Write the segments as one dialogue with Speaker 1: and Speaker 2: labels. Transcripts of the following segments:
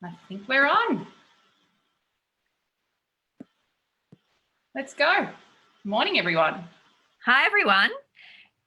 Speaker 1: I think we're on. Let's go. Morning, everyone.
Speaker 2: Hi, everyone.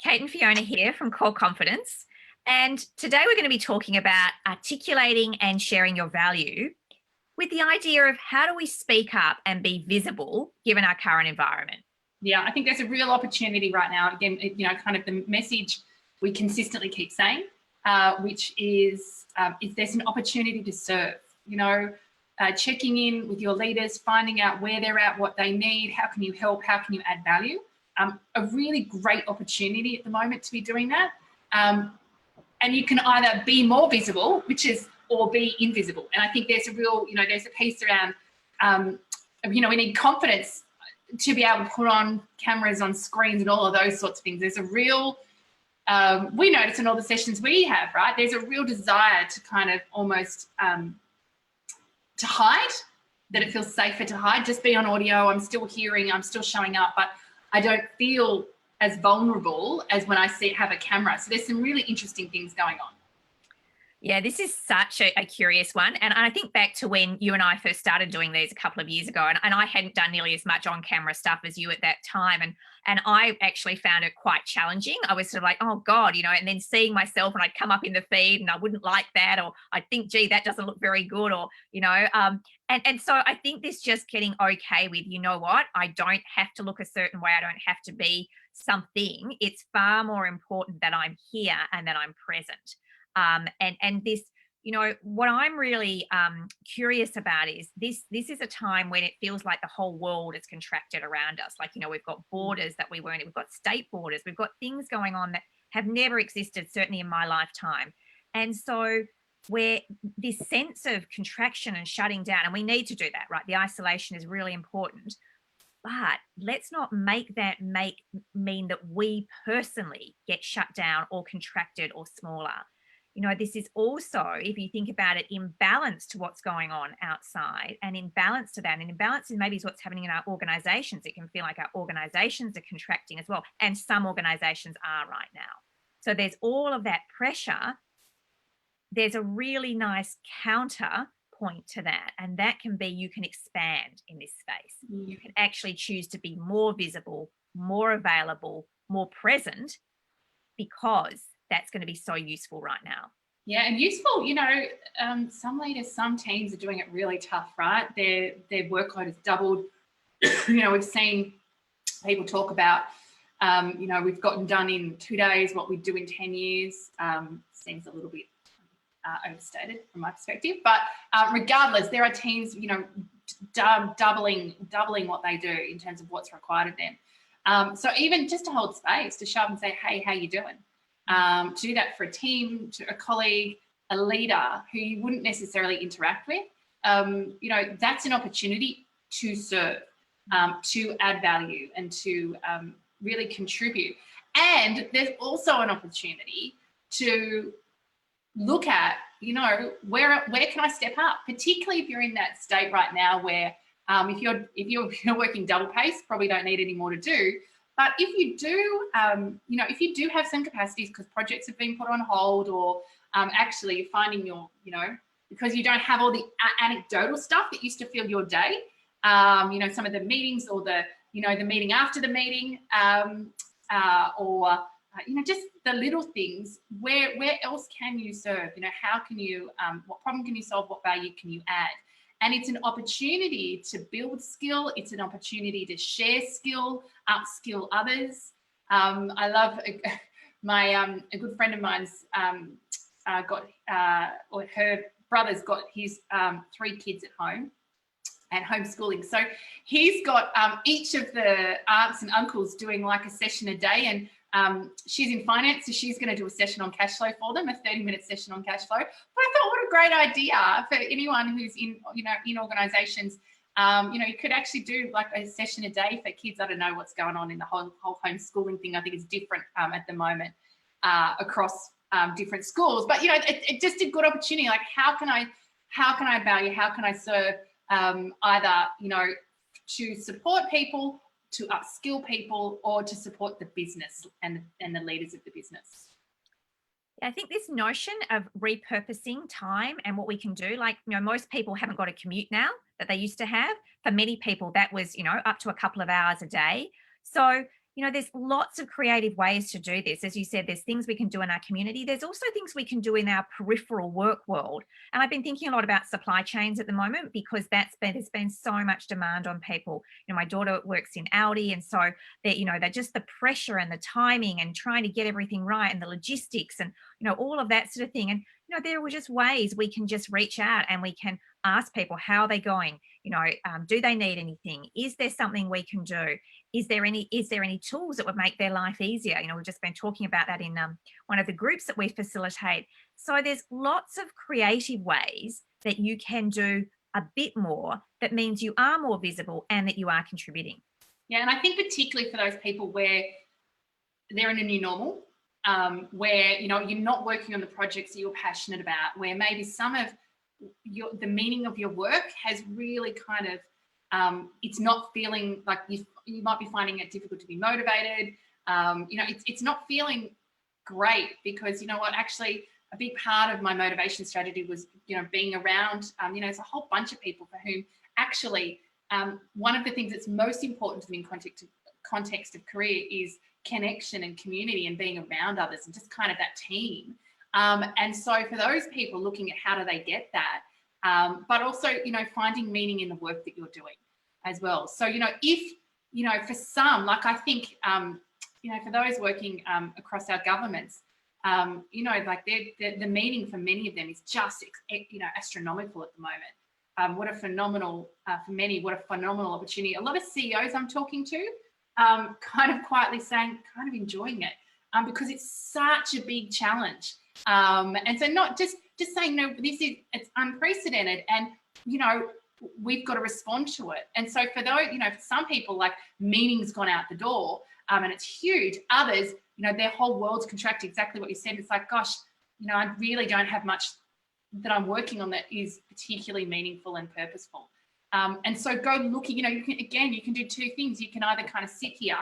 Speaker 2: Kate and Fiona here from Core Confidence. And today we're going to be talking about articulating and sharing your value with the idea of how do we speak up and be visible given our current environment.
Speaker 1: Yeah, I think there's a real opportunity right now. Again, kind of the message we consistently keep saying, which is there's an opportunity to serve, checking in with your leaders, finding out where they're at, what they need, how can you help, how can you add value. A really great opportunity at the moment to be doing that. And you can either be more visible, or be invisible. And I think there's a real, there's a piece around, we need confidence to be able to put on cameras on screens and all of those sorts of things. There's a real, we notice in all the sessions we have, right? There's a real desire to kind of almost to hide, that it feels safer to hide, just be on audio. I'm still hearing, I'm still showing up, but I don't feel as vulnerable as when I have a camera. So there's some really interesting things going on.
Speaker 2: Yeah, this is such a curious one. And I think back to when you and I first started doing these a couple of years ago, and I hadn't done nearly as much on-camera stuff as you at that time. And I actually found it quite challenging. I was sort of like, oh God, and then seeing myself and I'd come up in the feed and I wouldn't like that, or I'd think, gee, that doesn't look very good, or, and so I think this just getting okay with, what, I don't have to look a certain way. I don't have to be something. It's far more important that I'm here and that I'm present. And this, what I'm really curious about is this is a time when it feels like the whole world is contracted around us. Like, we've got borders that we weren't, we've got state borders, we've got things going on that have never existed, certainly in my lifetime. And so where this sense of contraction and shutting down, and we need to do that, right? The isolation is really important. But let's not make that mean that we personally get shut down or contracted or smaller. This is also, if you think about it, in balance to what's going on outside, and in balance to that, and in balance is maybe what's happening in our organizations. It can feel like our organizations are contracting as well, and some organizations are right now. So there's all of that pressure. There's a really nice counterpoint to that, and that can be you can expand in this space. You can actually choose to be more visible, more available, more present, because that's going to be so useful right now.
Speaker 1: Yeah, and useful, some leaders, some teams are doing it really tough, right? Their workload has doubled. We've seen people talk about, we've gotten done in 2 days what we do in 10 years. Seems a little bit overstated from my perspective, but regardless, there are teams, doubling what they do in terms of what's required of them. So even just to hold space, to show up and say, hey, how you doing? To do that for a team, to a colleague, a leader who you wouldn't necessarily interact with, that's an opportunity to serve, to add value, and to really contribute. And there's also an opportunity to look at, where can I step up, particularly if you're in that state right now where if you're working double pace, probably don't need any more to do. But if you do, if you do have some capacities because projects have been put on hold, or actually you're finding because you don't have all the anecdotal stuff that used to fill your day, some of the meetings, or the meeting after the meeting, or just the little things, where else can you serve? How can you, what problem can you solve? What value can you add? And it's an opportunity to build skill. It's an opportunity to share skill, upskill others. I love a good friend of mine's her brother's got his 3 kids at home and homeschooling. So he's got each of the aunts and uncles doing like a session a day, and she's in finance, so she's going to do a session on cash flow for them, a 30-minute session on cash flow. But I thought, what a great idea for anyone who's in organizations. You could actually do like a session a day for kids. I don't know what's going on in the whole homeschooling thing. I think it's different at the moment across different schools. But it's just a good opportunity. Like, how can I value? How can I serve? Either to support people, to upskill people, or to support the business and the leaders of the business.
Speaker 2: Yeah, I think this notion of repurposing time and what we can do, like, most people haven't got a commute now that they used to have. For many people, that was, up to a couple of hours a day. So, there's lots of creative ways to do this. As you said, there's things we can do in our community. There's also things we can do in our peripheral work world. And I've been thinking a lot about supply chains at the moment because there's been so much demand on people. My daughter works in Audi, and so they're just the pressure and the timing and trying to get everything right and the logistics and all of that sort of thing. And, there were just ways we can just reach out and we can ask people, how are they going? Do they need anything? Is there something we can do? Is there any tools that would make their life easier? We've just been talking about that in one of the groups that we facilitate. So there's lots of creative ways that you can do a bit more that means you are more visible and that you are contributing.
Speaker 1: Yeah, and I think particularly for those people where they're in a new normal, where you're not working on the projects that you're passionate about, where maybe some of the meaning of your work has really kind of it's not feeling like you might be finding it difficult to be motivated. It's not feeling great because actually a big part of my motivation strategy was being around there's a whole bunch of people for whom actually one of the things that's most important to me in context of career is connection and community and being around others and just kind of that team. And so for those people looking at how do they get that, but also, finding meaning in the work that you're doing as well. So, if, for some, like I think, for those working across our governments, like the meaning for many of them is just, astronomical at the moment. What a phenomenal, for many, what a phenomenal opportunity. A lot of CEOs I'm talking to kind of quietly saying, kind of enjoying it because it's such a big challenge. And so not just saying, it's unprecedented and, we've got to respond to it. And so for those, for some people, like meaning's gone out the door and it's huge. Others, their whole world's contracted, exactly what you said. It's like, gosh, I really don't have much that I'm working on that is particularly meaningful and purposeful. And so go looking, you can do two things. You can either kind of sit here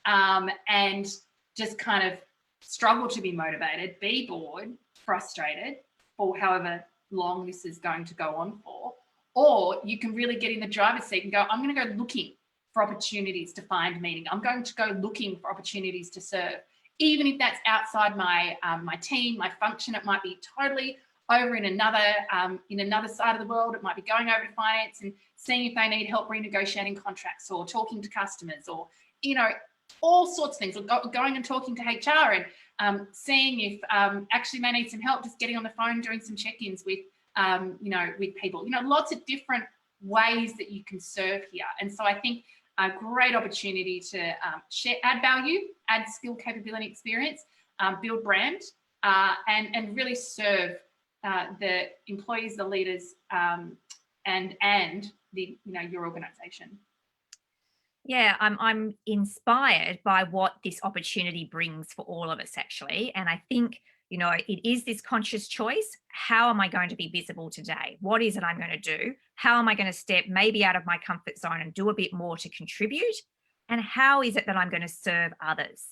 Speaker 1: and just kind of struggle to be motivated, be bored, frustrated for however long this is going to go on for, or you can really get in the driver's seat and go, I'm going to go looking for opportunities to find meaning. I'm going to go looking for opportunities to serve, even if that's outside my my team, my function. It might be totally over in another side of the world. It might be going over to finance and seeing if they need help renegotiating contracts or talking to customers or, all sorts of things, or going and talking to HR and seeing if actually they need some help, just getting on the phone, doing some check-ins with, with people, lots of different ways that you can serve here. And so I think a great opportunity to add value, add skill, capability, experience, build brand, and really serve the employees, the leaders, and the your organisation.
Speaker 2: Yeah, I'm inspired by what this opportunity brings for all of us, actually. And I think, it is this conscious choice. How am I going to be visible today? What is it I'm going to do? How am I going to step maybe out of my comfort zone and do a bit more to contribute? And how is it that I'm going to serve others?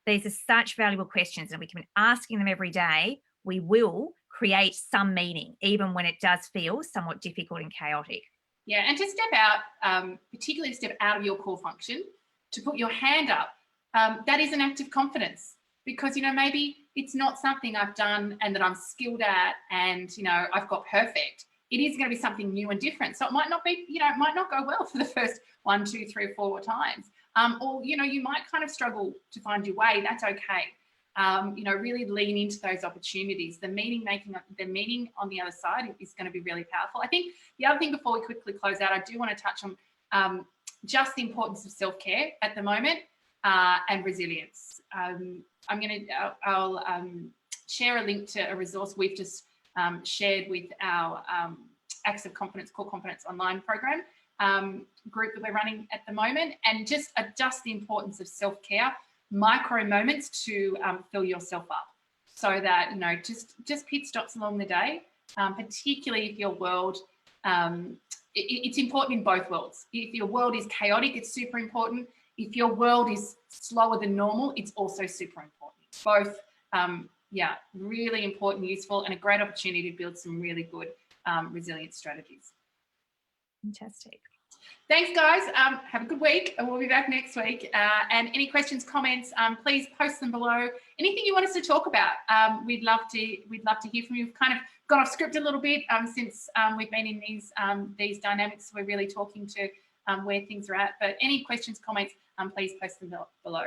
Speaker 2: These are such valuable questions, and we can be asking them every day. We will create some meaning, even when it does feel somewhat difficult and chaotic.
Speaker 1: Yeah, and to step out, particularly step out of your core function, to put your hand up, that is an act of confidence because, maybe it's not something I've done and that I'm skilled at and, I've got perfect. It is going to be something new and different. So it might not be, it might not go well for the first 1, 2, 3, 4 times. Or, you might kind of struggle to find your way. That's okay. Really lean into those opportunities. The meaning on the other side is going to be really powerful. I think the other thing before we quickly close out, I do want to touch on just the importance of self-care at the moment and resilience. I'll share a link to a resource we've just shared with our Acts of Confidence, Core Confidence online program group that we're running at the moment, and just the importance of self-care, micro moments to fill yourself up so that, just pit stops along the day, particularly if your world, it's important in both worlds. If your world is chaotic, it's super important. If your world is slower than normal, it's also super important. Both, Yeah, really important, useful, and a great opportunity to build some really good resilience strategies.
Speaker 2: Fantastic.
Speaker 1: Thanks, guys. Have a good week, and we'll be back next week. And any questions, comments, please post them below. Anything you want us to talk about, we'd love to hear from you. We've kind of gone off script a little bit since we've been in these dynamics. We're really talking to where things are at. But any questions, comments, please post them below.